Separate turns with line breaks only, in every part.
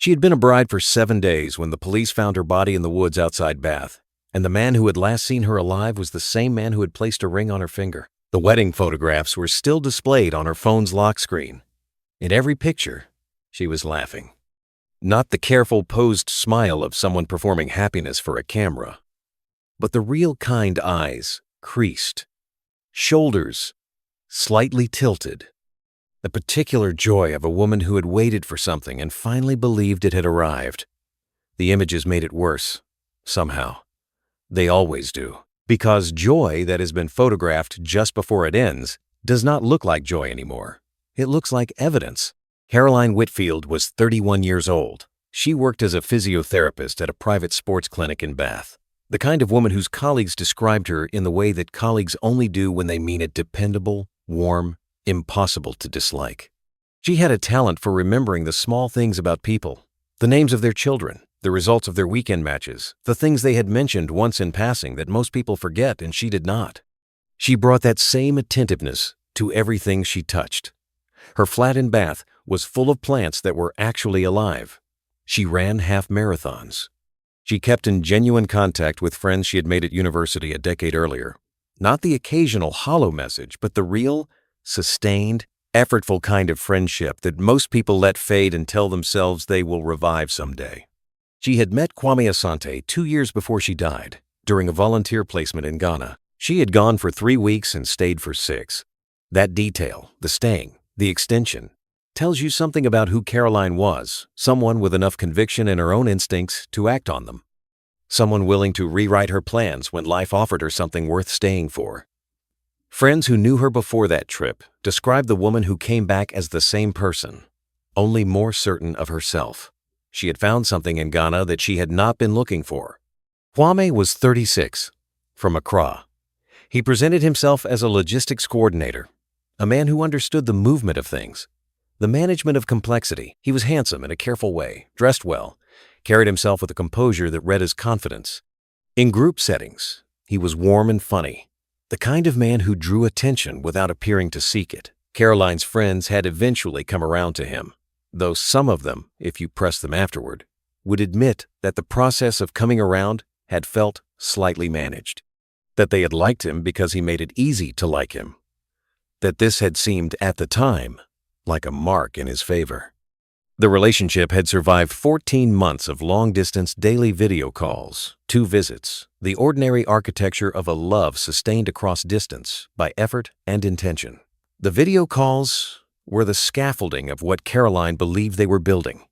She had been a bride for 7 days when the police found her body in the woods outside Bath, and the man who had last seen her alive was the same man who had placed a ring on her finger. The wedding photographs were still displayed on her phone's lock screen. In every picture, she was laughing. Not the careful posed smile of someone performing happiness for a camera, but the real kind eyes, creased, shoulders slightly tilted. The particular joy of a woman who had waited for something and finally believed it had arrived. The images made it worse, somehow. They always do. Because joy that has been photographed just before it ends does not look like joy anymore. It looks like evidence. Caroline Whitfield was 31 years old. She worked as a physiotherapist at a private sports clinic in Bath. The kind of woman whose colleagues described her in the way that colleagues only do when they mean it: dependable, warm, impossible to dislike. She had a talent for remembering the small things about people, the names of their children, the results of their weekend matches, the things they had mentioned once in passing that most people forget and she did not. She brought that same attentiveness to everything she touched. Her flat in Bath was full of plants that were actually alive. She ran half marathons. She kept in genuine contact with friends she had made at university a decade earlier. Not the occasional hollow message, but the real, sustained, effortful kind of friendship that most people let fade and tell themselves they will revive someday. She had met Kwame Asante 2 years before she died, during a volunteer placement in Ghana. She had gone for 3 weeks and stayed for 6. That detail, the staying, the extension, tells you something about who Caroline was, someone with enough conviction in her own instincts to act on them. Someone willing to rewrite her plans when life offered her something worth staying for. Friends who knew her before that trip described the woman who came back as the same person, only more certain of herself. She had found something in Ghana that she had not been looking for. Kwame was 36, from Accra. He presented himself as a logistics coordinator, a man who understood the movement of things, the management of complexity. He was handsome in a careful way, dressed well, carried himself with a composure that read as confidence. In group settings, he was warm and funny, the kind of man who drew attention without appearing to seek it. Caroline's friends had eventually come around to him, though some of them, if you pressed them afterward, would admit that the process of coming around had felt slightly managed, that they had liked him because he made it easy to like him, that this had seemed, at the time, like a mark in his favor. The relationship had survived 14 months of long-distance daily video calls, 2 visits, the ordinary architecture of a love sustained across distance by effort and intention. The video calls were the scaffolding of what Caroline believed they were building.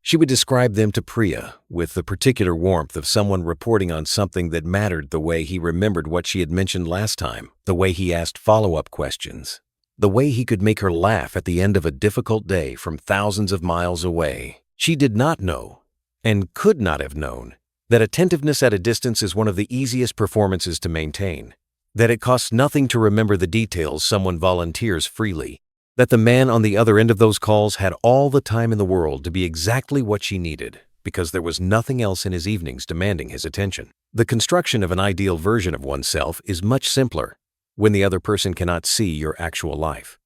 She would describe them to Priya with the particular warmth of someone reporting on something that mattered, the way he remembered what she had mentioned last time, the way he asked follow-up questions, the way he could make her laugh at the end of a difficult day from thousands of miles away. She did not know, and could not have known, that attentiveness at a distance is one of the easiest performances to maintain, that it costs nothing to remember the details someone volunteers freely, that the man on the other end of those calls had all the time in the world to be exactly what she needed, because there was nothing else in his evenings demanding his attention. The construction of an ideal version of oneself is much simpler when the other person cannot see your actual life.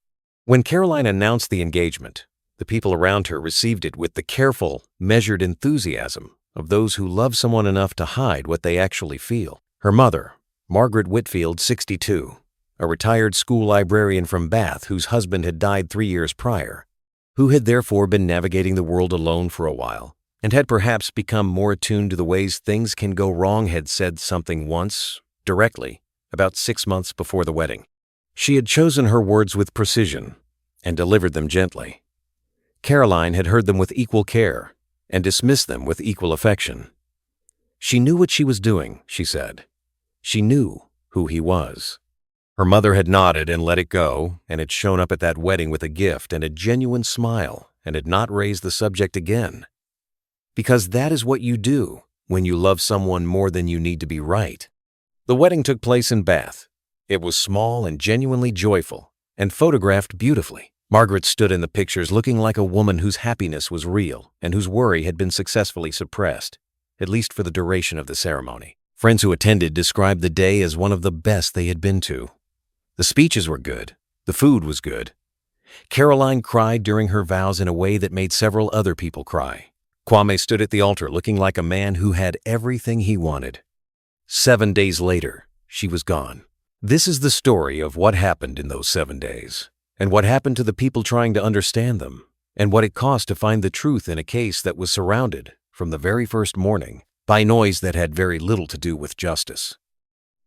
When Caroline announced the engagement, the people around her received it with the careful, measured enthusiasm of those who love someone enough to hide what they actually feel. Her mother, Margaret Whitfield, 62, a retired school librarian from Bath whose husband had died 3 years prior, who had therefore been navigating the world alone for a while, and had perhaps become more attuned to the ways things can go wrong, had said something once, directly, about 6 months before the wedding. She had chosen her words with precision and delivered them gently. Caroline had heard them with equal care and dismissed them with equal affection. She knew what she was doing, she said. She knew who he was. Her mother had nodded and let it go, and had shown up at that wedding with a gift and a genuine smile, and had not raised the subject again. Because that is what you do when you love someone more than you need to be right. The wedding took place in Bath. It was small and genuinely joyful, and photographed beautifully. Margaret stood in the pictures looking like a woman whose happiness was real and whose worry had been successfully suppressed, at least for the duration of the ceremony. Friends who attended described the day as one of the best they had been to. The speeches were good. The food was good. Caroline cried during her vows in a way that made several other people cry. Kwame stood at the altar looking like a man who had everything he wanted. 7 days later, she was gone. This is the story of what happened in those 7 days, and what happened to the people trying to understand them, and what it cost to find the truth in a case that was surrounded, from the very first morning, by noise that had very little to do with justice.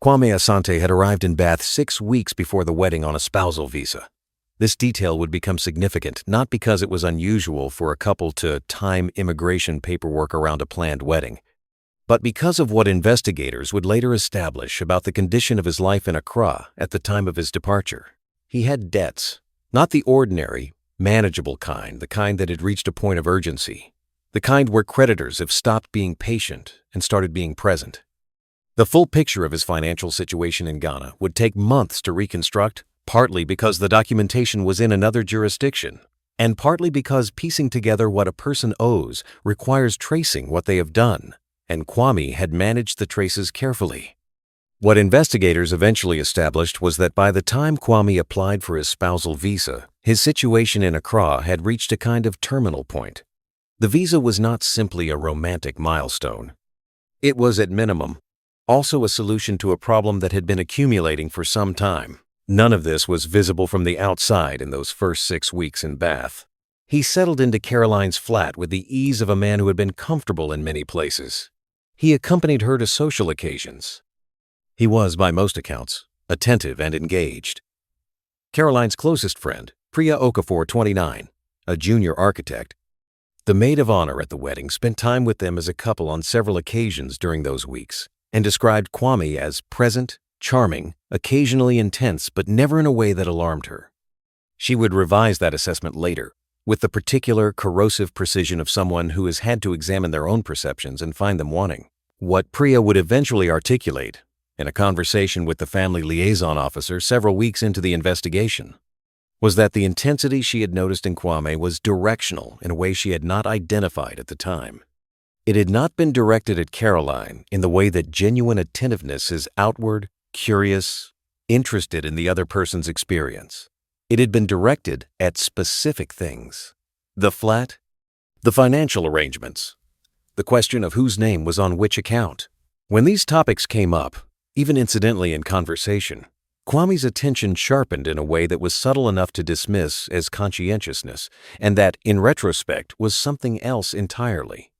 Kwame Asante had arrived in Bath 6 weeks before the wedding on a spousal visa. This detail would become significant not because it was unusual for a couple to time immigration paperwork around a planned wedding, but because of what investigators would later establish about the condition of his life in Accra at the time of his departure. He had debts, not the ordinary, manageable kind, the kind that had reached a point of urgency, the kind where creditors have stopped being patient and started being present. The full picture of his financial situation in Ghana would take months to reconstruct, partly because the documentation was in another jurisdiction, and partly because piecing together what a person owes requires tracing what they have done, and Kwame had managed the traces carefully. What investigators eventually established was that by the time Kwame applied for his spousal visa, his situation in Accra had reached a kind of terminal point. The visa was not simply a romantic milestone. It was, at minimum, also a solution to a problem that had been accumulating for some time. None of this was visible from the outside in those first 6 weeks in Bath. He settled into Caroline's flat with the ease of a man who had been comfortable in many places. He accompanied her to social occasions. He was, by most accounts, attentive and engaged. Caroline's closest friend, Priya Okafor, 29, a junior architect, the maid of honor at the wedding, spent time with them as a couple on several occasions during those weeks and described Kwame as present, charming, occasionally intense, but never in a way that alarmed her. She would revise that assessment later, with the particular corrosive precision of someone who has had to examine their own perceptions and find them wanting. What Priya would eventually articulate, in a conversation with the family liaison officer several weeks into the investigation, was that the intensity she had noticed in Kwame was directional in a way she had not identified at the time. It had not been directed at Caroline in the way that genuine attentiveness is outward, curious, interested in the other person's experience. It had been directed at specific things: the flat, the financial arrangements, the question of whose name was on which account. When these topics came up, even incidentally in conversation, Kwame's attention sharpened in a way that was subtle enough to dismiss as conscientiousness, and that, in retrospect, was something else entirely.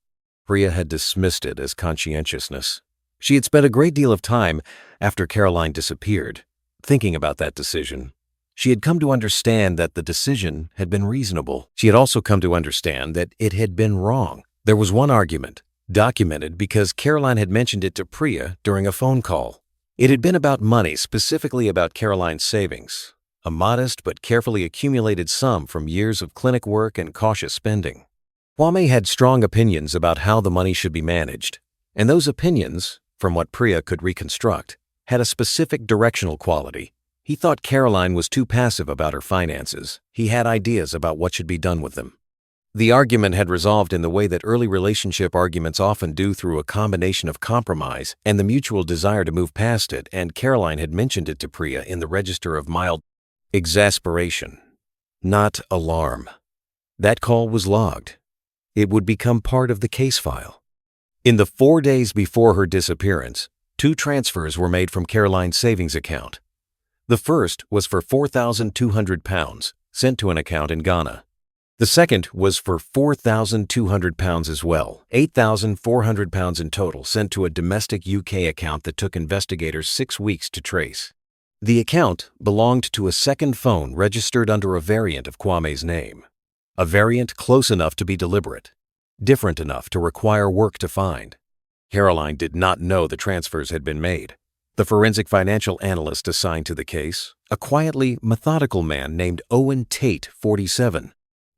Priya had dismissed it as conscientiousness. She had spent a great deal of time, after Caroline disappeared, thinking about that decision. She had come to understand that the decision had been reasonable. She had also come to understand that it had been wrong. There was one argument, documented because Caroline had mentioned it to Priya during a phone call. It had been about money, specifically about Caroline's savings, a modest but carefully accumulated sum from years of clinic work and cautious spending. Kwame had strong opinions about how the money should be managed, and those opinions, from what Priya could reconstruct, had a specific directional quality. He thought Caroline was too passive about her finances. He had ideas about what should be done with them. The argument had resolved in the way that early relationship arguments often do, through a combination of compromise and the mutual desire to move past it, and Caroline had mentioned it to Priya in the register of mild exasperation, not alarm. That call was logged. It would become part of the case file. In the 4 days before her disappearance, 2 transfers were made from Caroline's savings account. The first was for £4,200 sent to an account in Ghana. The second was for £4,200 as well, £8,400 in total, sent to a domestic UK account that took investigators 6 weeks to trace. The account belonged to a second phone registered under a variant of Kwame's name, a variant close enough to be deliberate, different enough to require work to find. Caroline did not know the transfers had been made. The forensic financial analyst assigned to the case, a quietly methodical man named Owen Tate, 47,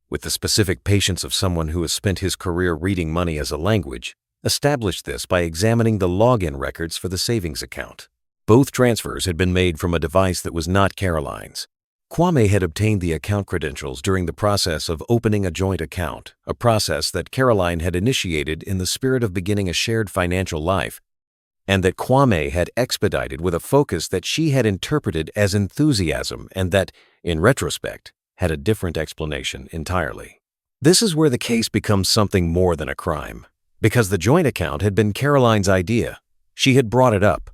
with the specific patience of someone who has spent his career reading money as a language, established this by examining the login records for the savings account. Both transfers had been made from a device that was not Caroline's. Kwame had obtained the account credentials during the process of opening a joint account, a process that Caroline had initiated in the spirit of beginning a shared financial life, and that Kwame had expedited with a focus that she had interpreted as enthusiasm and that, in retrospect, had a different explanation entirely. This is where the case becomes something more than a crime, because the joint account had been Caroline's idea. She had brought it up.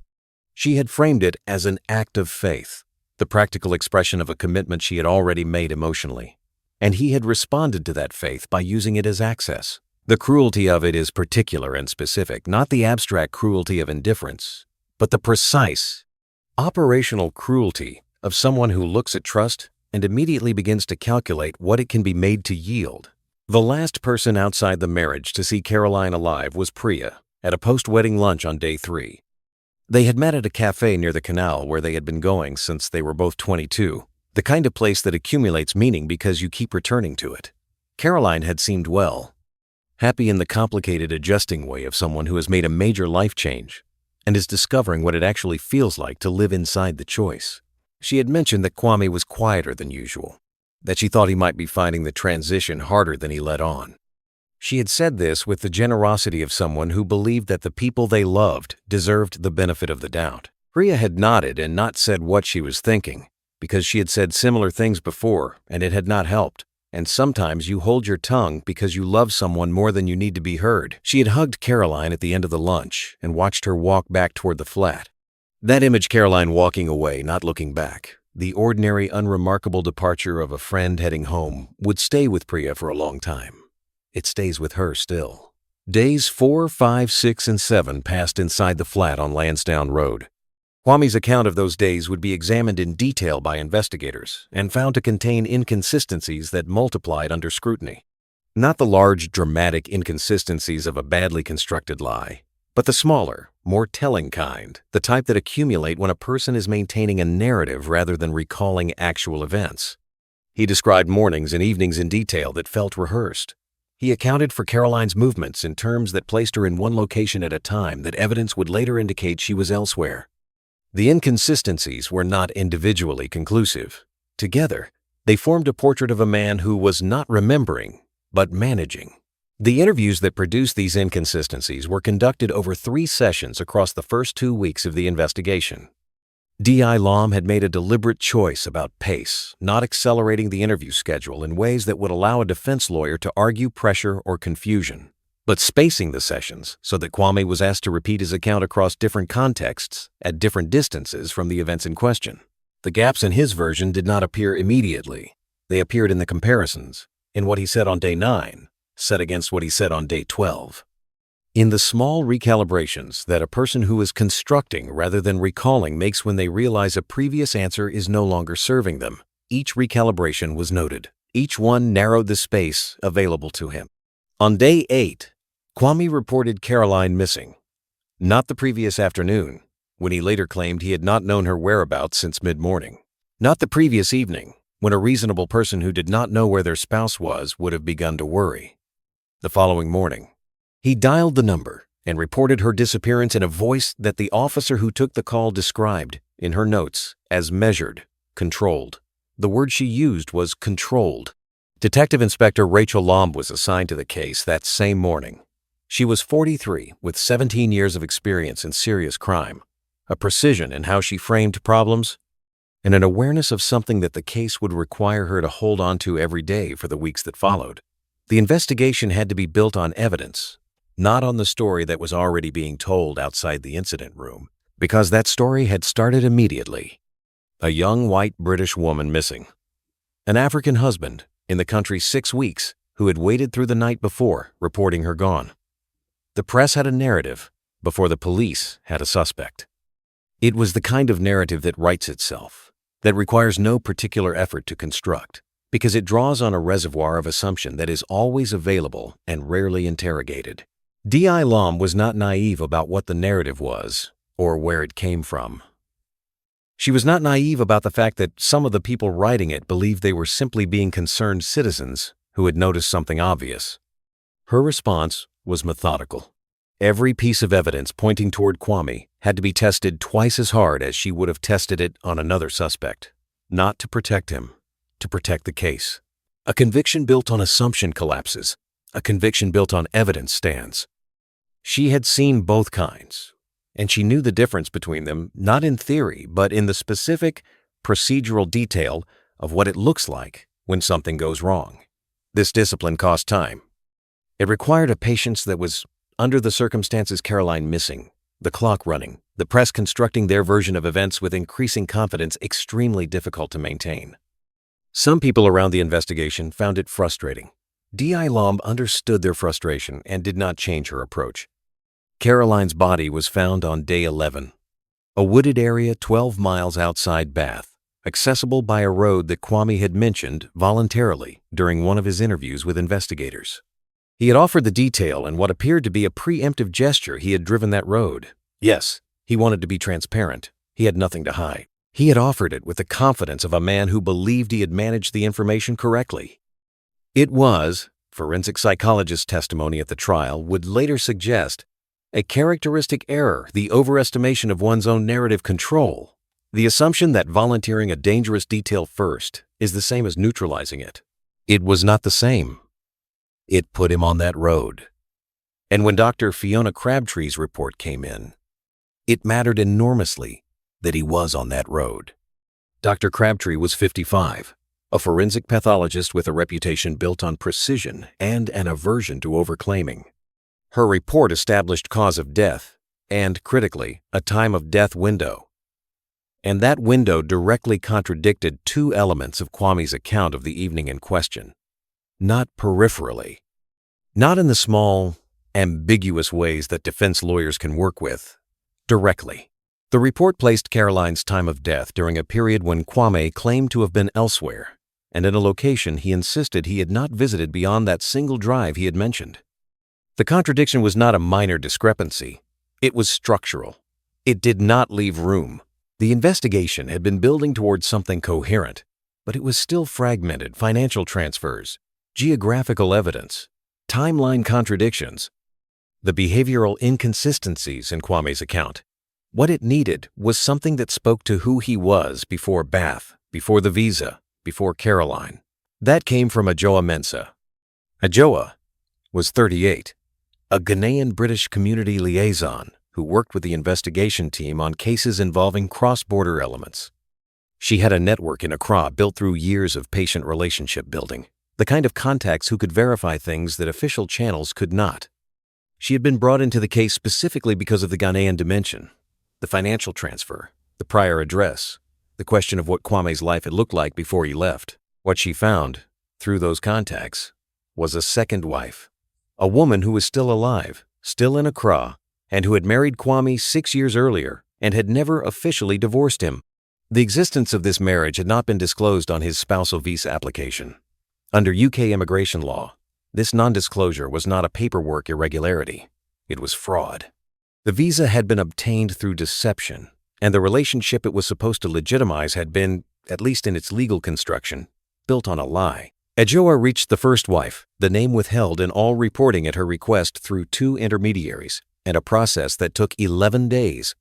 She had framed it as an act of faith, the practical expression of a commitment she had already made emotionally. And he had responded to that faith by using it as access. The cruelty of it is particular and specific, not the abstract cruelty of indifference, but the precise, operational cruelty of someone who looks at trust and immediately begins to calculate what it can be made to yield. The last person outside the marriage to see Caroline alive was Priya at a post-wedding lunch on day 3. They had met at a cafe near the canal where they had been going since they were both 22, the kind of place that accumulates meaning because you keep returning to it. Caroline had seemed well, happy in the complicated adjusting way of someone who has made a major life change and is discovering what it actually feels like to live inside the choice. She had mentioned that Kwame was quieter than usual, that she thought he might be finding the transition harder than he let on. She had said this with the generosity of someone who believed that the people they loved deserved the benefit of the doubt. Priya had nodded and not said what she was thinking, because she had said similar things before and it had not helped. And sometimes you hold your tongue because you love someone more than you need to be heard. She had hugged Caroline at the end of the lunch and watched her walk back toward the flat. That image, Caroline walking away, not looking back, the ordinary, unremarkable departure of a friend heading home, would stay with Priya for a long time. It stays with her still. Days 4, 5, 6, and 7 passed inside the flat on Lansdowne Road. Kwame's account of those days would be examined in detail by investigators and found to contain inconsistencies that multiplied under scrutiny. Not the large, dramatic inconsistencies of a badly constructed lie, but the smaller, more telling kind, the type that accumulate when a person is maintaining a narrative rather than recalling actual events. He described mornings and evenings in detail that felt rehearsed. He accounted for Caroline's movements in terms that placed her in one location at a time that evidence would later indicate she was elsewhere. The inconsistencies were not individually conclusive. Together, they formed a portrait of a man who was not remembering, but managing. The interviews that produced these inconsistencies were conducted over 3 sessions across the first 2 weeks of the investigation. D.I. Lom had made a deliberate choice about pace, not accelerating the interview schedule in ways that would allow a defense lawyer to argue pressure or confusion, but spacing the sessions so that Kwame was asked to repeat his account across different contexts at different distances from the events in question. The gaps in his version did not appear immediately. They appeared in the comparisons, in what he said on day 9, set against what he said on day 12. In the small recalibrations that a person who is constructing rather than recalling makes when they realize a previous answer is no longer serving them, each recalibration was noted. Each one narrowed the space available to him. On day 8, Kwame reported Caroline missing. Not the previous afternoon, when he later claimed he had not known her whereabouts since mid-morning. Not the previous evening, when a reasonable person who did not know where their spouse was would have begun to worry. The following morning, he dialed the number and reported her disappearance in a voice that the officer who took the call described, in her notes, as measured, controlled. The word she used was controlled. Detective Inspector Rachel Lomb was assigned to the case that same morning. She was 43 with 17 years of experience in serious crime, a precision in how she framed problems, and an awareness of something that the case would require her to hold on to every day for the weeks that followed. The investigation had to be built on evidence, not on the story that was already being told outside the incident room, because that story had started immediately. A young white British woman missing. An African husband in the country 6 weeks who had waited through the night before, reporting her gone. The press had a narrative before the police had a suspect. It was the kind of narrative that writes itself, that requires no particular effort to construct, because it draws on a reservoir of assumption that is always available and rarely interrogated. D.I. Lom was not naive about what the narrative was or where it came from. She was not naive about the fact that some of the people writing it believed they were simply being concerned citizens who had noticed something obvious. Her response was methodical. Every piece of evidence pointing toward Kwame had to be tested twice as hard as she would have tested it on another suspect, not to protect him, to protect the case. A conviction built on assumption collapses. A conviction built on evidence stands. She had seen both kinds, and she knew the difference between them, not in theory, but in the specific, procedural detail of what it looks like when something goes wrong. This discipline cost time. It required a patience that was, under the circumstances, Caroline missing, the clock running, the press constructing their version of events with increasing confidence, extremely difficult to maintain. Some people around the investigation found it frustrating. D.I. Lomb understood their frustration and did not change her approach. Caroline's body was found on day 11, a wooded area 12 miles outside Bath, accessible by a road that Kwame had mentioned voluntarily during one of his interviews with investigators. He had offered the detail in what appeared to be a preemptive gesture. He had driven that road. Yes, he wanted to be transparent. He had nothing to hide. He had offered it with the confidence of a man who believed he had managed the information correctly. It was, forensic psychologist testimony at the trial would later suggest, a characteristic error, the overestimation of one's own narrative control, the assumption that volunteering a dangerous detail first is the same as neutralizing it. It was not the same. It put him on that road. And when Dr. Fiona Crabtree's report came in, it mattered enormously that he was on that road. Dr. Crabtree was 55, a forensic pathologist with a reputation built on precision and an aversion to overclaiming. Her report established cause of death and, critically, a time of death window. And that window directly contradicted two elements of Kwame's account of the evening in question. Not peripherally. Not in the small, ambiguous ways that defense lawyers can work with. Directly. The report placed Caroline's time of death during a period when Kwame claimed to have been elsewhere, and in a location he insisted he had not visited beyond that single drive he had mentioned. The contradiction was not a minor discrepancy. It was structural. It did not leave room. The investigation had been building towards something coherent, but it was still fragmented. Financial transfers, geographical evidence, timeline contradictions, the behavioral inconsistencies in Kwame's account. What it needed was something that spoke to who he was before Bath, before the visa, before Caroline. That came from Adjoa Mensah. Adjoa was 38, a Ghanaian British community liaison who worked with the investigation team on cases involving cross-border elements. She had a network in Accra built through years of patient relationship building, the kind of contacts who could verify things that official channels could not. She had been brought into the case specifically because of the Ghanaian dimension, the financial transfer, the prior address, the question of what Kwame's life had looked like before he left. What she found, through those contacts, was a second wife, a woman who was still alive, still in Accra, and who had married Kwame 6 years earlier and had never officially divorced him. The existence of this marriage had not been disclosed on his spousal visa application. Under UK immigration law, this non-disclosure was not a paperwork irregularity. It was fraud. The visa had been obtained through deception, and the relationship it was supposed to legitimize had been, at least in its legal construction, built on a lie. Adjoa reached the first wife, the name withheld in all reporting at her request through 2 intermediaries, and a process that took 11 days.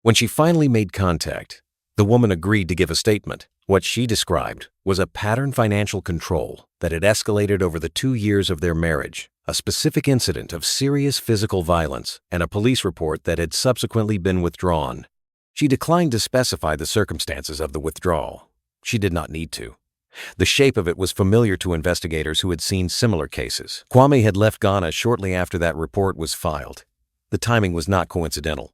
When she finally made contact, the woman agreed to give a statement. What she described was a pattern financial control that had escalated over the 2 years of their marriage, a specific incident of serious physical violence, and a police report that had subsequently been withdrawn. She declined to specify the circumstances of the withdrawal. She did not need to. The shape of it was familiar to investigators who had seen similar cases. Kwame had left Ghana shortly after that report was filed. The timing was not coincidental.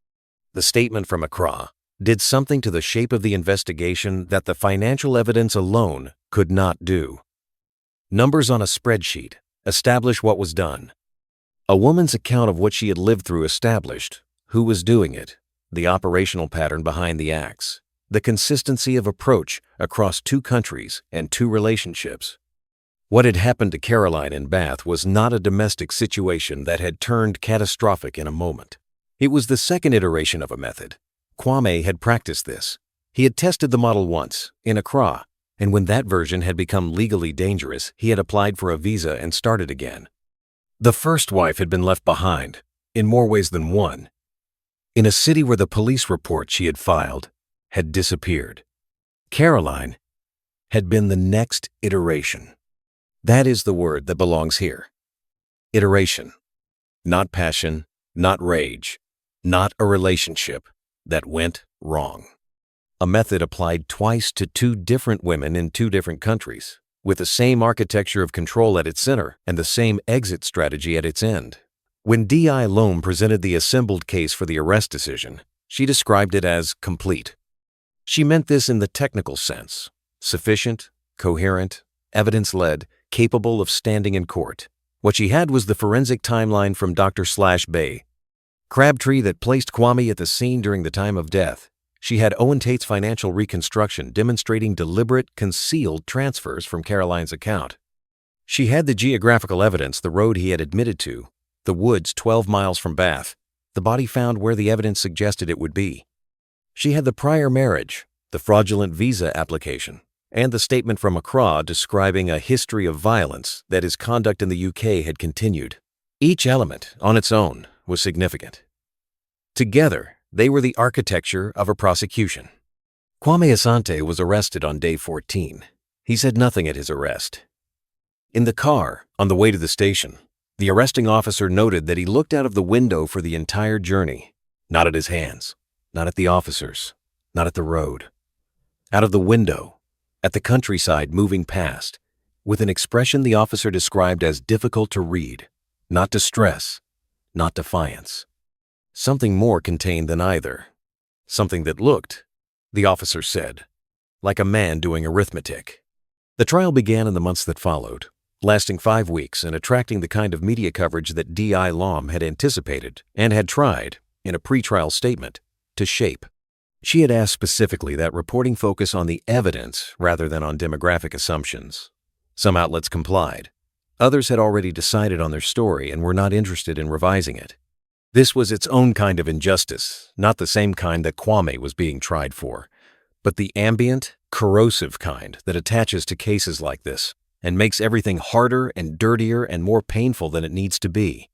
The statement from Accra did something to the shape of the investigation that the financial evidence alone could not do. Numbers on a spreadsheet establish what was done. A woman's account of what she had lived through established who was doing it, the operational pattern behind the acts, the consistency of approach across 2 countries and 2 relationships. What had happened to Caroline in Bath was not a domestic situation that had turned catastrophic in a moment. It was the second iteration of a method. Kwame had practiced this. He had tested the model once, in Accra, and when that version had become legally dangerous, he had applied for a visa and started again. The first wife had been left behind, in more ways than one, in a city where the police report she had filed had disappeared. Caroline had been the next iteration. That is the word that belongs here. Iteration. Not passion, not rage, not a relationship that went wrong. A method applied twice to 2 different women in 2 different countries, with the same architecture of control at its center and the same exit strategy at its end. When D.I. Loam presented the assembled case for the arrest decision, she described it as complete. She meant this in the technical sense: sufficient, coherent, evidence-led, capable of standing in court. What she had was the forensic timeline from Dr. Crabtree that placed Kwame at the scene during the time of death. She had Owen Tate's financial reconstruction demonstrating deliberate, concealed transfers from Caroline's account. She had the geographical evidence, the road he had admitted to, the woods 12 miles from Bath, the body found where the evidence suggested it would be. She had the prior marriage, the fraudulent visa application, and the statement from Accra describing a history of violence that his conduct in the UK had continued. Each element, on its own, was significant. Together, they were the architecture of a prosecution. Kwame Asante was arrested on day 14. He said nothing at his arrest. In the car, on the way to the station, the arresting officer noted that he looked out of the window for the entire journey, not at his hands, not at the officers, not at the road. Out of the window, at the countryside moving past, with an expression the officer described as difficult to read, not distress, not defiance. Something more contained than either. Something that looked, the officer said, like a man doing arithmetic. The trial began in the months that followed, lasting 5 weeks and attracting the kind of media coverage that D.I. Loam had anticipated and had tried, in a pretrial statement, to shape. She had asked specifically that reporting focus on the evidence rather than on demographic assumptions. Some outlets complied. Others had already decided on their story and were not interested in revising it. This was its own kind of injustice, not the same kind that Kwame was being tried for, but the ambient, corrosive kind that attaches to cases like this and makes everything harder and dirtier and more painful than it needs to be.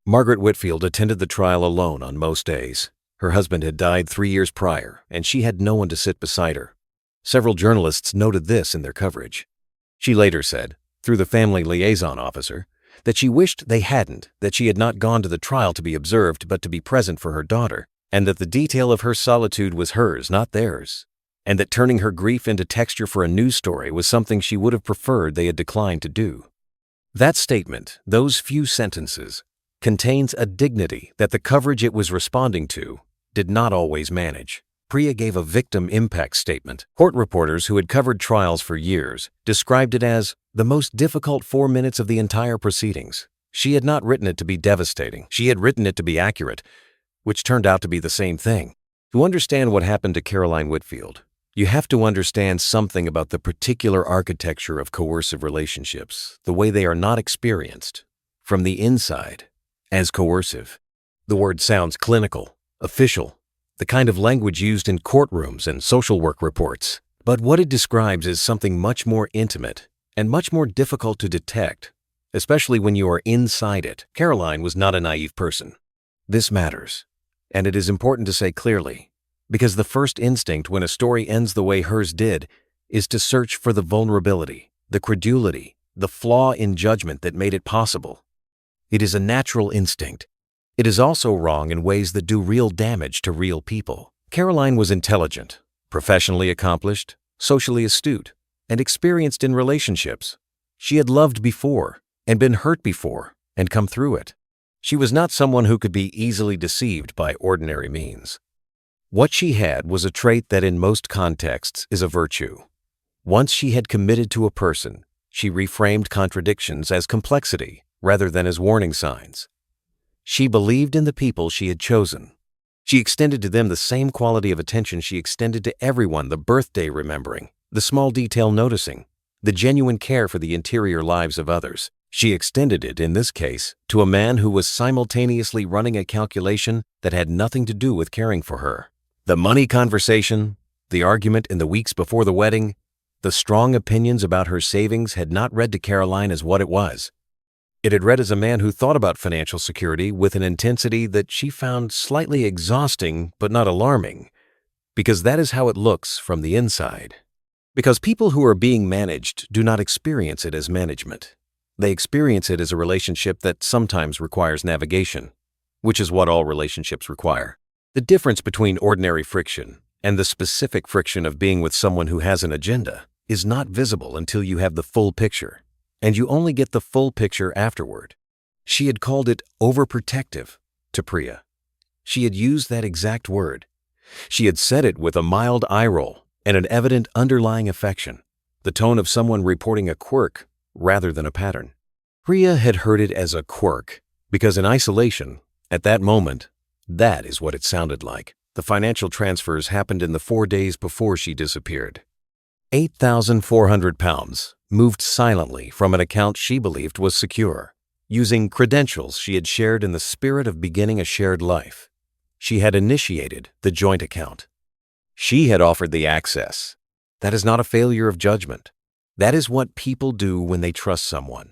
Margaret Whitfield attended the trial alone on most days. Her husband had died 3 years prior, and she had no one to sit beside her. Several journalists noted this in their coverage. She later said, through the family liaison officer, that she wished they hadn't, that she had not gone to the trial to be observed but to be present for her daughter, and that the detail of her solitude was hers, not theirs, and that turning her grief into texture for a news story was something she would have preferred they had declined to do. That statement, those few sentences, contains a dignity that the coverage it was responding to did not always manage. Priya gave a victim impact statement. Court reporters who had covered trials for years described it as the most difficult 4 minutes of the entire proceedings. She had not written it to be devastating. She had written it to be accurate, which turned out to be the same thing. To understand what happened to Caroline Whitfield, you have to understand something about the particular architecture of coercive relationships, the way they are not experienced, from the inside, as coercive. The word sounds clinical, official, the kind of language used in courtrooms and social work reports. But what it describes is something much more intimate and much more difficult to detect, especially when you are inside it. Caroline was not a naive person. This matters, and it is important to say clearly, because the first instinct when a story ends the way hers did is to search for the vulnerability, the credulity, the flaw in judgment that made it possible. It is a natural instinct. It is also wrong in ways that do real damage to real people. Caroline was intelligent, professionally accomplished, socially astute, and experienced in relationships. She had loved before and been hurt before and come through it. She was not someone who could be easily deceived by ordinary means. What she had was a trait that in most contexts is a virtue. Once she had committed to a person, she reframed contradictions as complexity rather than as warning signs. She believed in the people she had chosen. She extended to them the same quality of attention she extended to everyone, the birthday remembering, the small detail noticing, the genuine care for the interior lives of others. She extended it, in this case, to a man who was simultaneously running a calculation that had nothing to do with caring for her. The money conversation, the argument in the weeks before the wedding, the strong opinions about her savings had not read to Caroline as what it was. It had read as a man who thought about financial security with an intensity that she found slightly exhausting but not alarming, because that is how it looks from the inside. Because people who are being managed do not experience it as management. They experience it as a relationship that sometimes requires navigation, which is what all relationships require. The difference between ordinary friction and the specific friction of being with someone who has an agenda is not visible until you have the full picture, and you only get the full picture afterward. She had called it overprotective to Priya. She had used that exact word. She had said it with a mild eye roll and an evident underlying affection, the tone of someone reporting a quirk rather than a pattern. Priya had heard it as a quirk because in isolation, at that moment, that is what it sounded like. The financial transfers happened in the 4 days before she disappeared. £8,400 moved silently from an account she believed was secure, using credentials she had shared in the spirit of beginning a shared life. She had initiated the joint account. She had offered the access. That is not a failure of judgment. That is what people do when they trust someone.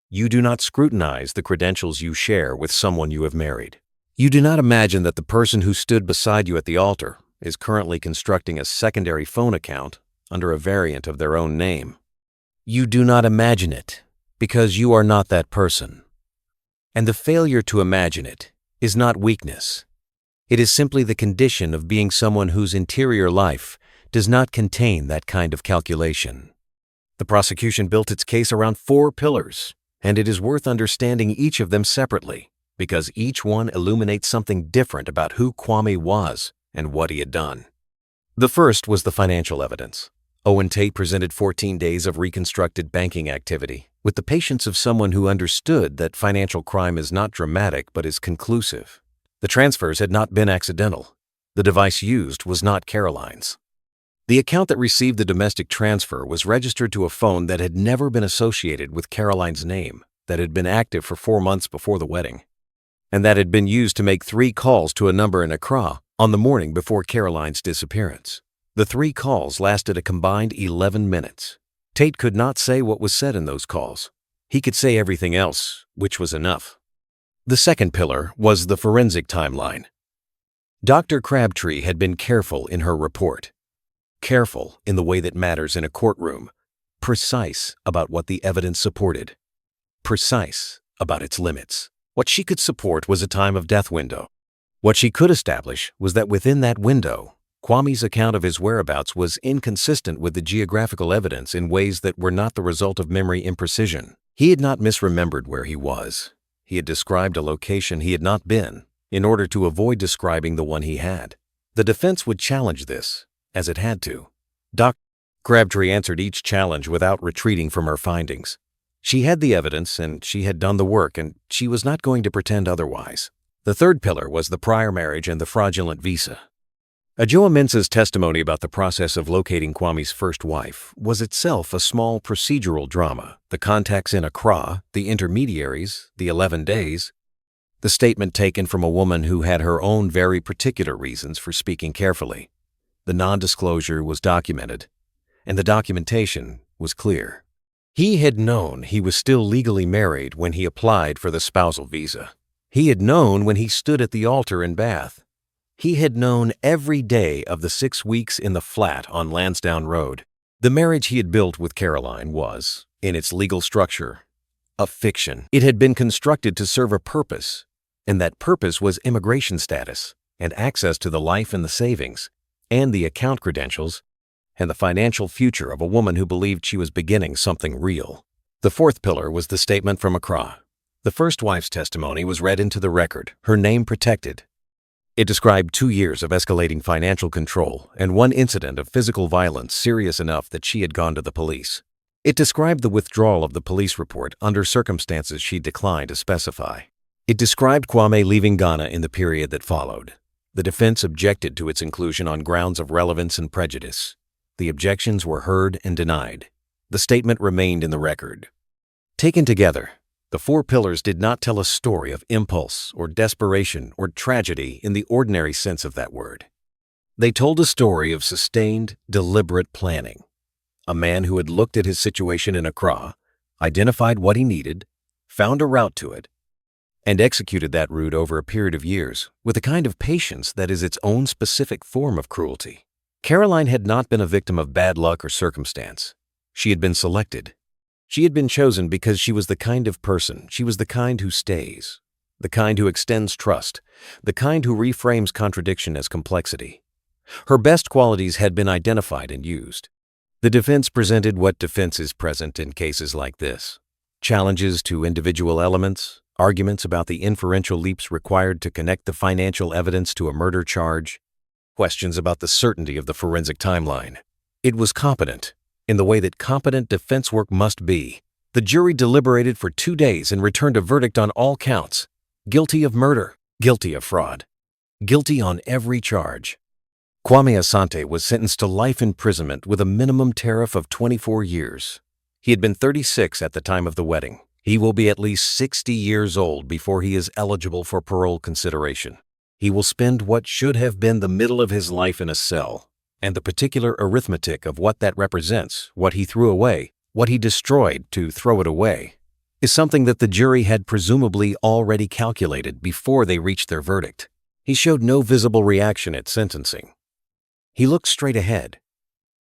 You do not scrutinize the credentials you share with someone you have married. You do not imagine that the person who stood beside you at the altar is currently constructing a secondary phone account under a variant of their own name. You do not imagine it because you are not that person. And the failure to imagine it is not weakness. It is simply the condition of being someone whose interior life does not contain that kind of calculation. The prosecution built its case around 4 pillars, and it is worth understanding each of them separately because each one illuminates something different about who Kwame was and what he had done. The first was the financial evidence. Owen Tate presented 14 days of reconstructed banking activity with the patience of someone who understood that financial crime is not dramatic but is conclusive. The transfers had not been accidental. The device used was not Caroline's. The account that received the domestic transfer was registered to a phone that had never been associated with Caroline's name, that had been active for 4 months before the wedding, and that had been used to make 3 calls to a number in Accra on the morning before Caroline's disappearance. The 3 calls lasted a combined 11 minutes. Tate could not say what was said in those calls. He could say everything else, which was enough. The second pillar was the forensic timeline. Dr. Crabtree had been careful in her report. Careful in the way that matters in a courtroom. Precise about what the evidence supported. Precise about its limits. What she could support was a time of death window. What she could establish was that within that window, Kwame's account of his whereabouts was inconsistent with the geographical evidence in ways that were not the result of memory imprecision. He had not misremembered where he was. He had described a location he had not been in order to avoid describing the one he had. The defense would challenge this, as it had to. Dr. Crabtree answered each challenge without retreating from her findings. She had the evidence and she had done the work, and she was not going to pretend otherwise. The third pillar was the prior marriage and the fraudulent visa. Ajoa Mensah's testimony about the process of locating Kwame's first wife was itself a small procedural drama. The contacts in Accra, the intermediaries, the 11 days, the statement taken from a woman who had her own very particular reasons for speaking carefully. The non-disclosure was documented, and the documentation was clear. He had known he was still legally married when he applied for the spousal visa. He had known when he stood at the altar in Bath. He had known every day of the 6 weeks in the flat on Lansdowne Road. The marriage he had built with Caroline was, in its legal structure, a fiction. It had been constructed to serve a purpose, and that purpose was immigration status and access to the life and the savings, and the account credentials, and the financial future of a woman who believed she was beginning something real. The fourth pillar was the statement from Accra. The first wife's testimony was read into the record, her name protected. It described 2 years of escalating financial control and 1 incident of physical violence serious enough that she had gone to the police. It described the withdrawal of the police report under circumstances she declined to specify. It described Kwame leaving Ghana in the period that followed. The defense objected to its inclusion on grounds of relevance and prejudice. The objections were heard and denied. The statement remained in the record. Taken together, the 4 pillars did not tell a story of impulse or desperation or tragedy in the ordinary sense of that word. They told a story of sustained, deliberate planning. A man who had looked at his situation in Accra, identified what he needed, found a route to it, and executed that route over a period of years with a kind of patience that is its own specific form of cruelty. Caroline had not been a victim of bad luck or circumstance. She had been selected. She had been chosen because she was the kind of person, she was the kind who stays, the kind who extends trust, the kind who reframes contradiction as complexity. Her best qualities had been identified and used. The defense presented what defense is present in cases like this: challenges to individual elements, arguments about the inferential leaps required to connect the financial evidence to a murder charge, questions about the certainty of the forensic timeline. It was competent, in the way that competent defense work must be. The jury deliberated for 2 days and returned a verdict on all counts: guilty of murder, guilty of fraud, guilty on every charge. Kwame Asante was sentenced to life imprisonment with a minimum tariff of 24 years. He had been 36 at the time of the wedding. He will be at least 60 years old before he is eligible for parole consideration. He will spend what should have been the middle of his life in a cell, and the particular arithmetic of what that represents, what he threw away, what he destroyed to throw it away, is something that the jury had presumably already calculated before they reached their verdict. He showed no visible reaction at sentencing. He looked straight ahead.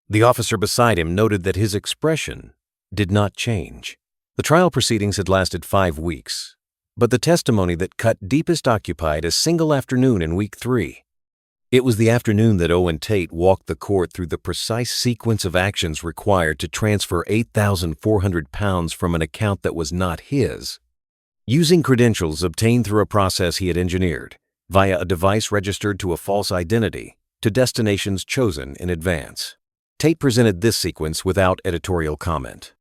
The officer beside him noted that his expression did not change. The trial proceedings had lasted 5 weeks, but the testimony that cut deepest occupied a single afternoon in week 3. It was the afternoon that Owen Tate walked the court through the precise sequence of actions required to transfer 8,400 pounds from an account that was not his, using credentials obtained through a process he had engineered, via a device registered to a false identity, to destinations chosen in advance. Tate presented this sequence without editorial comment.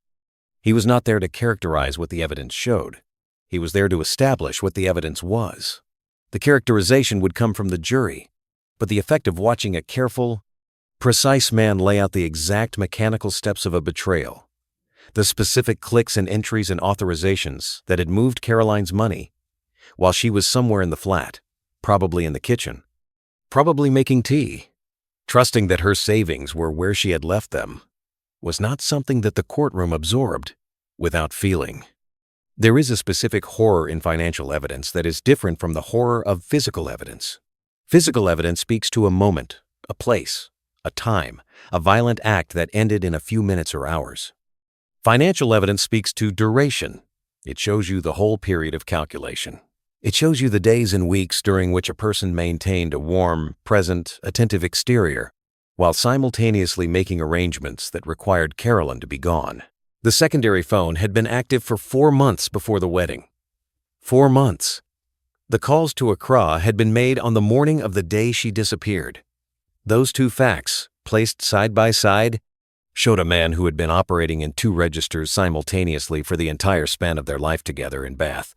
He was not there to characterize what the evidence showed. He was there to establish what the evidence was. The characterization would come from the jury, but the effect of watching a careful, precise man lay out the exact mechanical steps of a betrayal, the specific clicks and entries and authorizations that had moved Caroline's money while she was somewhere in the flat, probably in the kitchen, probably making tea, trusting that her savings were where she had left them, was not something that the courtroom absorbed without feeling. There is a specific horror in financial evidence that is different from the horror of physical evidence. Physical evidence speaks to a moment, a place, a time, a violent act that ended in a few minutes or hours. Financial evidence speaks to duration. It shows you the whole period of calculation. It shows you the days and weeks during which a person maintained a warm, present, attentive exterior, while simultaneously making arrangements that required Caroline to be gone. The secondary phone had been active for 4 months before the wedding. 4 months. The calls to Accra had been made on the morning of the day she disappeared. Those 2 facts, placed side by side, showed a man who had been operating in 2 registers simultaneously for the entire span of their life together in Bath.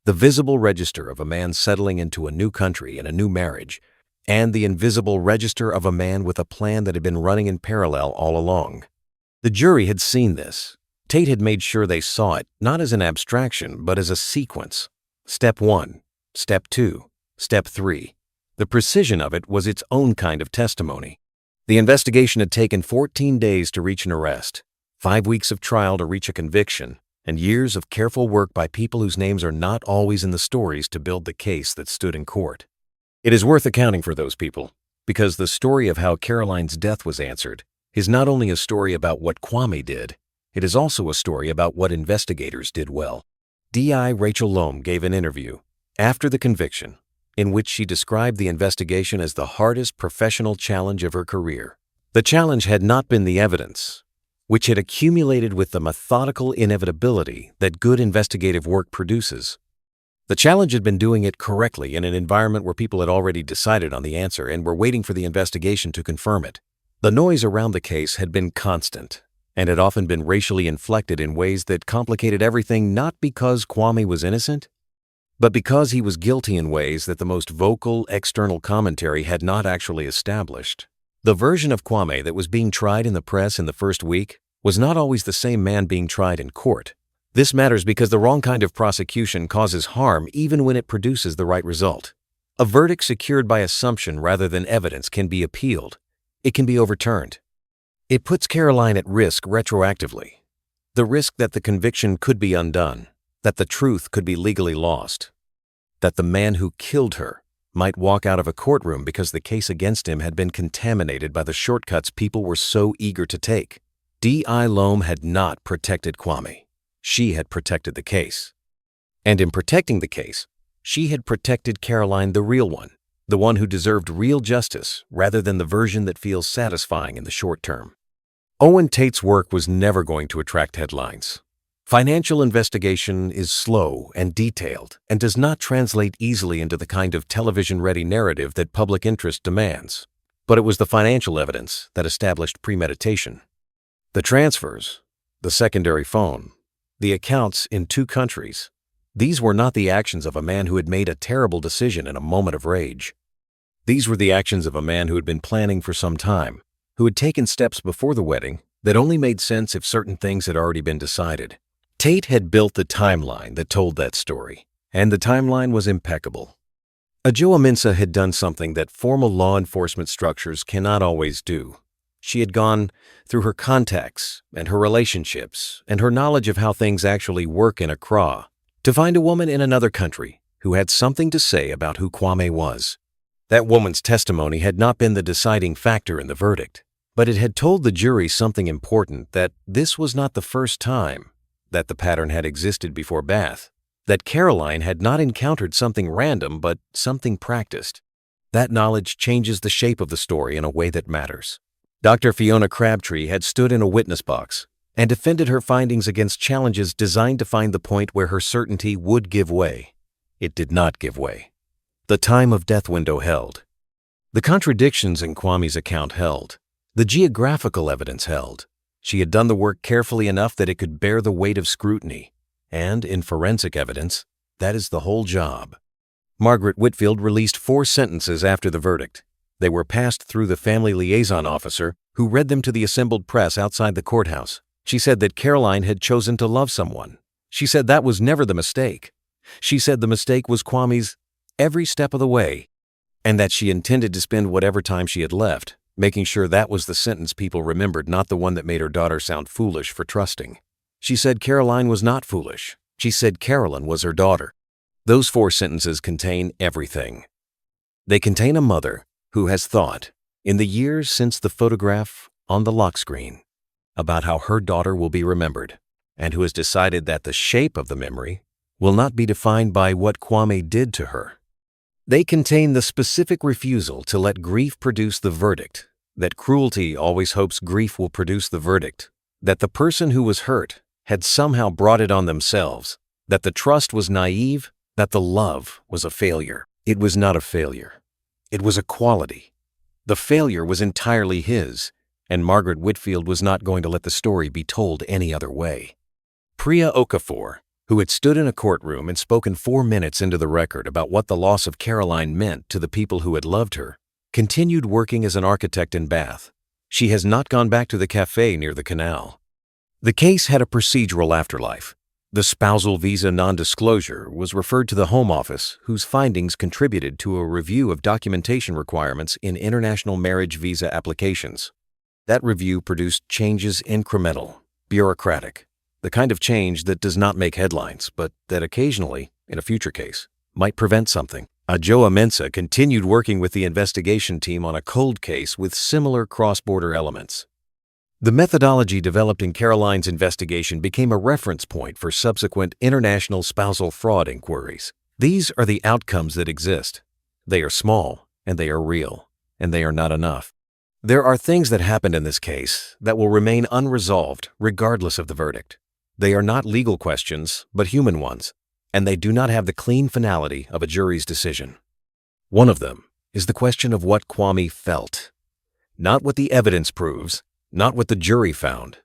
The visible register of a man settling into a new country and a new marriage, and the invisible register of a man with a plan that had been running in parallel all along. The jury had seen this. Tate had made sure they saw it, not as an abstraction, but as a sequence. Step 1, Step 2, Step 3. The precision of it was its own kind of testimony. The investigation had taken 14 days to reach an arrest, 5 weeks of trial to reach a conviction, and years of careful work by people whose names are not always in the stories to build the case that stood in court. It is worth accounting for those people, because the story of how Caroline's death was answered is not only a story about what Kwame did, it is also a story about what investigators did well. D.I. Rachel Loam gave an interview after the conviction in which she described the investigation as the hardest professional challenge of her career. The challenge had not been the evidence, which had accumulated with the methodical inevitability that good investigative work produces. The challenge had been doing it correctly in an environment where people had already decided on the answer and were waiting for the investigation to confirm it. The noise around the case had been constant and had often been racially inflected in ways that complicated everything, not because Kwame was innocent, but because he was guilty in ways that the most vocal external commentary had not actually established. The version of Kwame that was being tried in the press in the first week was not always the same man being tried in court. This matters because the wrong kind of prosecution causes harm even when it produces the right result. A verdict secured by assumption rather than evidence can be appealed. It can be overturned. It puts Caroline at risk retroactively. The risk that the conviction could be undone, that the truth could be legally lost, that the man who killed her might walk out of a courtroom because the case against him had been contaminated by the shortcuts people were so eager to take. D.I. Loam had not protected Kwame. She had protected the case. And in protecting the case, she had protected Caroline, the real one, the one who deserved real justice rather than the version that feels satisfying in the short term. Owen Tate's work was never going to attract headlines. Financial investigation is slow and detailed and does not translate easily into the kind of television-ready narrative that public interest demands. But it was the financial evidence that established premeditation. The transfers, the secondary phone, the accounts in 2 countries, these were not the actions of a man who had made a terrible decision in a moment of rage. These were the actions of a man who had been planning for some time, who had taken steps before the wedding that only made sense if certain things had already been decided. Tate had built the timeline that told that story, and the timeline was impeccable. Adjoa Mensah had done something that formal law enforcement structures cannot always do. She had gone through her contacts and her relationships and her knowledge of how things actually work in Accra to find a woman in another country who had something to say about who Kwame was. That woman's testimony had not been the deciding factor in the verdict, but it had told the jury something important, that this was not the first time that the pattern had existed before Bath, that Caroline had not encountered something random but something practiced. That knowledge changes the shape of the story in a way that matters. Dr. Fiona Crabtree had stood in a witness box and defended her findings against challenges designed to find the point where her certainty would give way. It did not give way. The time of death window held. The contradictions in Kwame's account held. The geographical evidence held. She had done the work carefully enough that it could bear the weight of scrutiny. And in forensic evidence, that is the whole job. Margaret Whitfield released 4 sentences after the verdict. They were passed through the family liaison officer, who read them to the assembled press outside the courthouse. She said that Caroline had chosen to love someone. She said that was never the mistake. She said the mistake was Kwame's every step of the way, and that she intended to spend whatever time she had left making sure that was the sentence people remembered, not the one that made her daughter sound foolish for trusting. She said Caroline was not foolish. She said Carolyn was her daughter. Those 4 sentences contain everything. They contain a mother who has thought, in the years since the photograph on the lock screen, about how her daughter will be remembered, and who has decided that the shape of the memory will not be defined by what Kwame did to her. They contain the specific refusal to let grief produce the verdict, that cruelty always hopes grief will produce the verdict, that the person who was hurt had somehow brought it on themselves, that the trust was naive, that the love was a failure. It was not a failure. It was a quality. The failure was entirely his, and Margaret Whitfield was not going to let the story be told any other way. Priya Okafor, who had stood in a courtroom and spoken 4 minutes into the record about what the loss of Caroline meant to the people who had loved her, continued working as an architect in Bath. She has not gone back to the cafe near the canal. The case had a procedural afterlife. The spousal visa non-disclosure was referred to the Home Office, whose findings contributed to a review of documentation requirements in international marriage visa applications. That review produced changes incremental, bureaucratic, the kind of change that does not make headlines, but that occasionally, in a future case, might prevent something. Adjoa Mensah continued working with the investigation team on a cold case with similar cross-border elements. The methodology developed in Caroline's investigation became a reference point for subsequent international spousal fraud inquiries. These are the outcomes that exist. They are small, and they are real, and they are not enough. There are things that happened in this case that will remain unresolved regardless of the verdict. They are not legal questions, but human ones, and they do not have the clean finality of a jury's decision. One of them is the question of what Kwame felt. Not what the evidence proves, not what the jury found,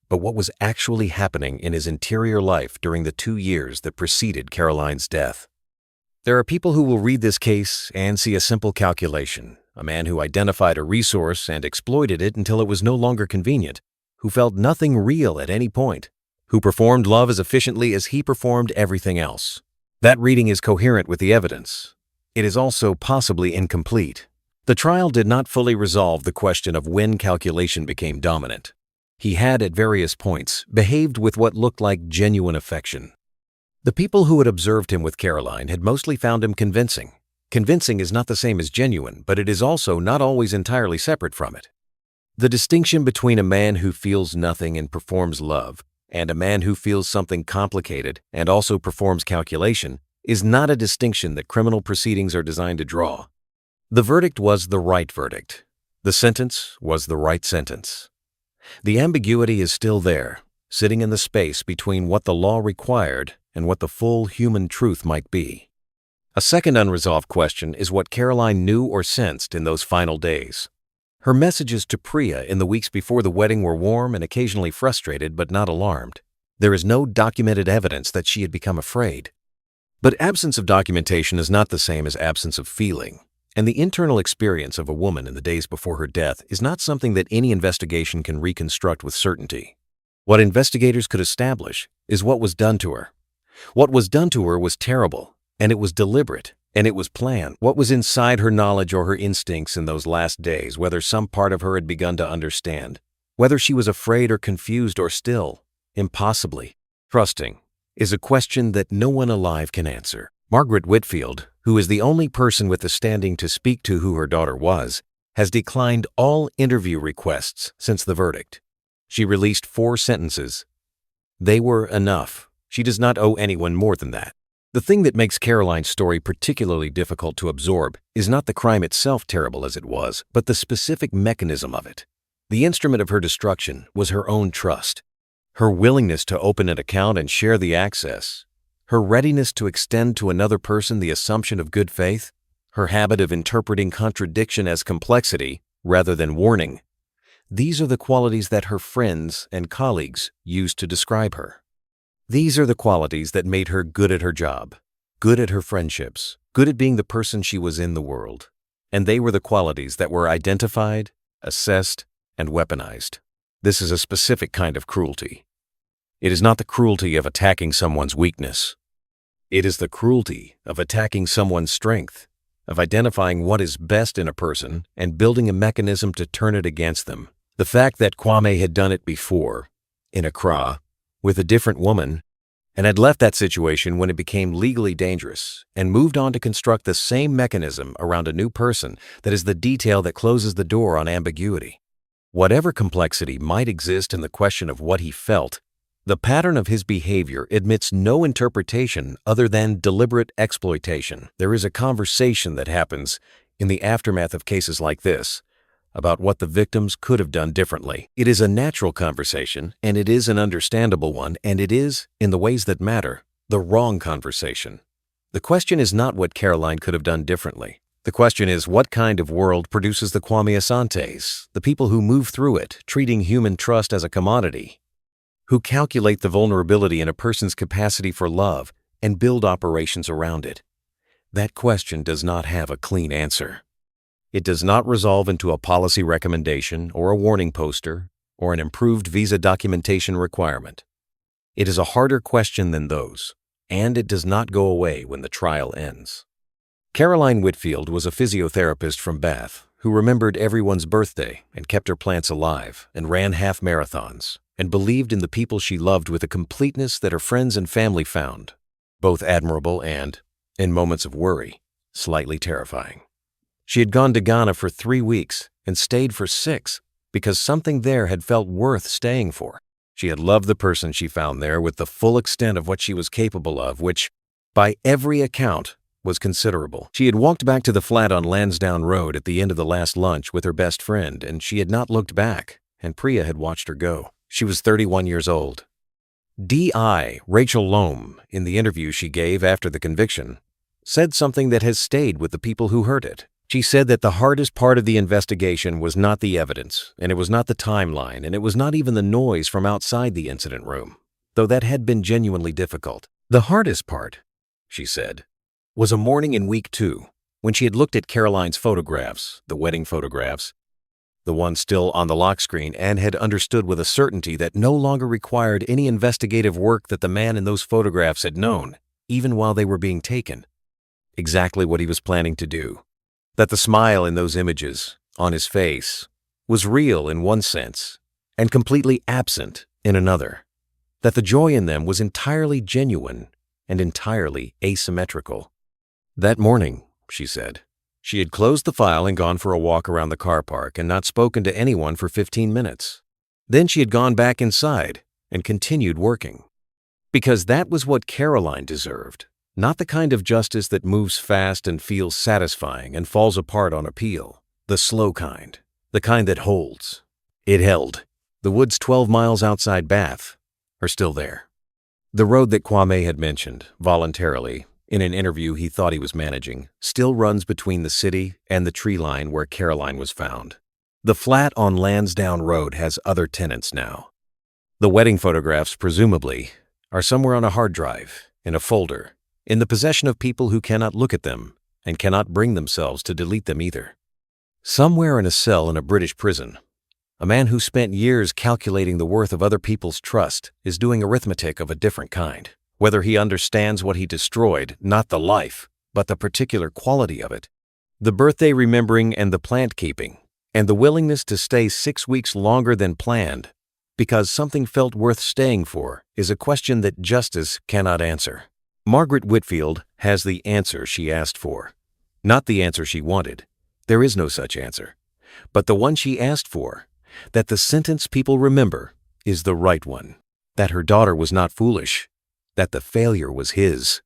but what was actually happening in his interior life during the 2 years that preceded Caroline's death. There are people who will read this case and see a simple calculation, a man who identified a resource and exploited it until it was no longer convenient, who felt nothing real at any point, who performed love as efficiently as he performed everything else. That reading is coherent with the evidence. It is also possibly incomplete. The trial did not fully resolve the question of when calculation became dominant. He had, at various points, behaved with what looked like genuine affection. The people who had observed him with Caroline had mostly found him convincing. Convincing is not the same as genuine, but it is also not always entirely separate from it. The distinction between a man who feels nothing and performs love and a man who feels something complicated and also performs calculation is not a distinction that criminal proceedings are designed to draw. The verdict was the right verdict. The sentence was the right sentence. The ambiguity is still there, sitting in the space between what the law required and what the full human truth might be. A second unresolved question is what Caroline knew or sensed in those final days. Her messages to Priya in the weeks before the wedding were warm and occasionally frustrated but not alarmed. There is no documented evidence that she had become afraid. But absence of documentation is not the same as absence of feeling, and the internal experience of a woman in the days before her death is not something that any investigation can reconstruct with certainty. What investigators could establish is what was done to her. What was done to her was terrible, and it was deliberate, and it was planned. What was inside her knowledge or her instincts in those last days, whether some part of her had begun to understand, whether she was afraid or confused or still, impossibly, trusting, is a question that no one alive can answer. Margaret Whitfield, who is the only person with the standing to speak to who her daughter was, has declined all interview requests since the verdict. She released 4 sentences. They were enough. She does not owe anyone more than that. The thing that makes Caroline's story particularly difficult to absorb is not the crime itself, terrible as it was, but the specific mechanism of it. The instrument of her destruction was her own trust. Her willingness to open an account and share the access, her readiness to extend to another person the assumption of good faith, her habit of interpreting contradiction as complexity rather than warning. These are the qualities that her friends and colleagues used to describe her. These are the qualities that made her good at her job, good at her friendships, good at being the person she was in the world. And they were the qualities that were identified, assessed, and weaponized. This is a specific kind of cruelty. It is not the cruelty of attacking someone's weakness. It is the cruelty of attacking someone's strength, of identifying what is best in a person and building a mechanism to turn it against them. The fact that Kwame had done it before, in Accra, with a different woman, and had left that situation when it became legally dangerous and moved on to construct the same mechanism around a new person, that is the detail that closes the door on ambiguity. Whatever complexity might exist in the question of what he felt, the pattern of his behavior admits no interpretation other than deliberate exploitation. There is a conversation that happens in the aftermath of cases like this about what the victims could have done differently. It is a natural conversation, and it is an understandable one, and it is, in the ways that matter, the wrong conversation. The question is not what Caroline could have done differently. The question is what kind of world produces the Kwame Asantes, the people who move through it, treating human trust as a commodity, who calculate the vulnerability in a person's capacity for love and build operations around it. That question does not have a clean answer. It does not resolve into a policy recommendation or a warning poster or an improved visa documentation requirement. It is a harder question than those, and it does not go away when the trial ends. Caroline Whitfield was a physiotherapist from Bath who remembered everyone's birthday and kept her plants alive and ran half marathons and believed in the people she loved with a completeness that her friends and family found both admirable and, in moments of worry, slightly terrifying. She had gone to Ghana for 3 weeks and stayed for 6 because something there had felt worth staying for. She had loved the person she found there with the full extent of what she was capable of, which, by every account, was considerable. She had walked back to the flat on Lansdowne Road at the end of the last lunch with her best friend, and she had not looked back, and Priya had watched her go. She was 31 years old. D.I. Rachel Loam, in the interview she gave after the conviction, said something that has stayed with the people who heard it. She said that the hardest part of the investigation was not the evidence, and it was not the timeline, and it was not even the noise from outside the incident room, though that had been genuinely difficult. The hardest part, she said, was a morning in week 2, when she had looked at Caroline's photographs, the wedding photographs, the one still on the lock screen, and had understood with a certainty that no longer required any investigative work that the man in those photographs had known, even while they were being taken, exactly what he was planning to do. That the smile in those images, on his face, was real in one sense and completely absent in another. That the joy in them was entirely genuine and entirely asymmetrical. That morning, she said, she had closed the file and gone for a walk around the car park and not spoken to anyone for 15 minutes. Then she had gone back inside and continued working. Because that was what Caroline deserved. Not the kind of justice that moves fast and feels satisfying and falls apart on appeal. The slow kind. The kind that holds. It held. The woods 12 miles outside Bath are still there. The road that Kwame had mentioned, voluntarily, in an interview he thought he was managing, still runs between the city and the tree line where Caroline was found. The flat on Lansdowne Road has other tenants now. The wedding photographs, presumably, are somewhere on a hard drive, in a folder, in the possession of people who cannot look at them and cannot bring themselves to delete them either. Somewhere in a cell in a British prison, a man who spent years calculating the worth of other people's trust is doing arithmetic of a different kind. Whether he understands what he destroyed, not the life, but the particular quality of it, the birthday remembering and the plant keeping, and the willingness to stay 6 weeks longer than planned because something felt worth staying for, is a question that justice cannot answer. Margaret Whitfield has the answer she asked for. Not the answer she wanted. There is no such answer. But the one she asked for, that the sentence people remember, is the right one. That her daughter was not foolish. That the failure was his.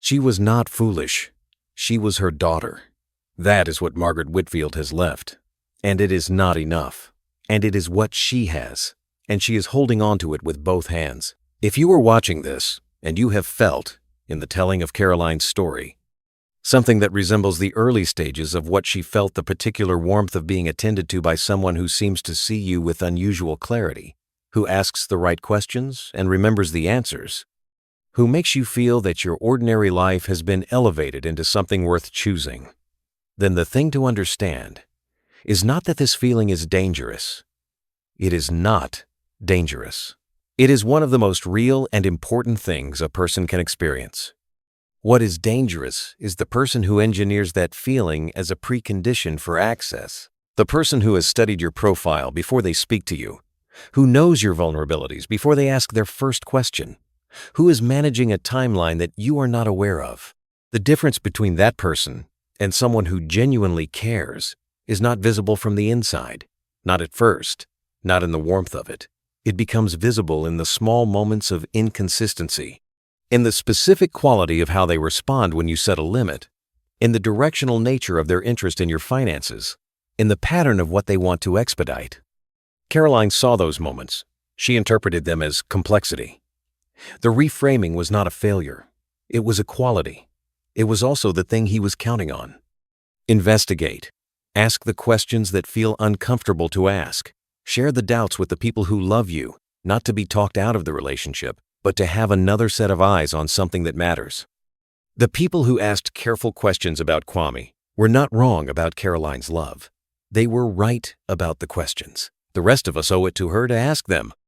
She was not foolish. She was her daughter. That is what Margaret Whitfield has left. And it is not enough. And it is what she has. And she is holding on to it with both hands. If you are watching this, and you have felt, in the telling of Caroline's story, something that resembles the early stages of what she felt, the particular warmth of being attended to by someone who seems to see you with unusual clarity, who asks the right questions and remembers the answers, who makes you feel that your ordinary life has been elevated into something worth choosing, then the thing to understand is not that this feeling is dangerous. It is not dangerous. It is one of the most real and important things a person can experience. What is dangerous is the person who engineers that feeling as a precondition for access. The person who has studied your profile before they speak to you, who knows your vulnerabilities before they ask their first question, who is managing a timeline that you are not aware of. The difference between that person and someone who genuinely cares is not visible from the inside, not at first, not in the warmth of it. It becomes visible in the small moments of inconsistency, in the specific quality of how they respond when you set a limit, in the directional nature of their interest in your finances, in the pattern of what they want to expedite. Caroline saw those moments. She interpreted them as complexity. The reframing was not a failure. It was a quality. It was also the thing he was counting on. Investigate. Ask the questions that feel uncomfortable to ask. Share the doubts with the people who love you, not to be talked out of the relationship, but to have another set of eyes on something that matters. The people who asked careful questions about Kwame were not wrong about Caroline's love. They were right about the questions. The rest of us owe it to her to ask them.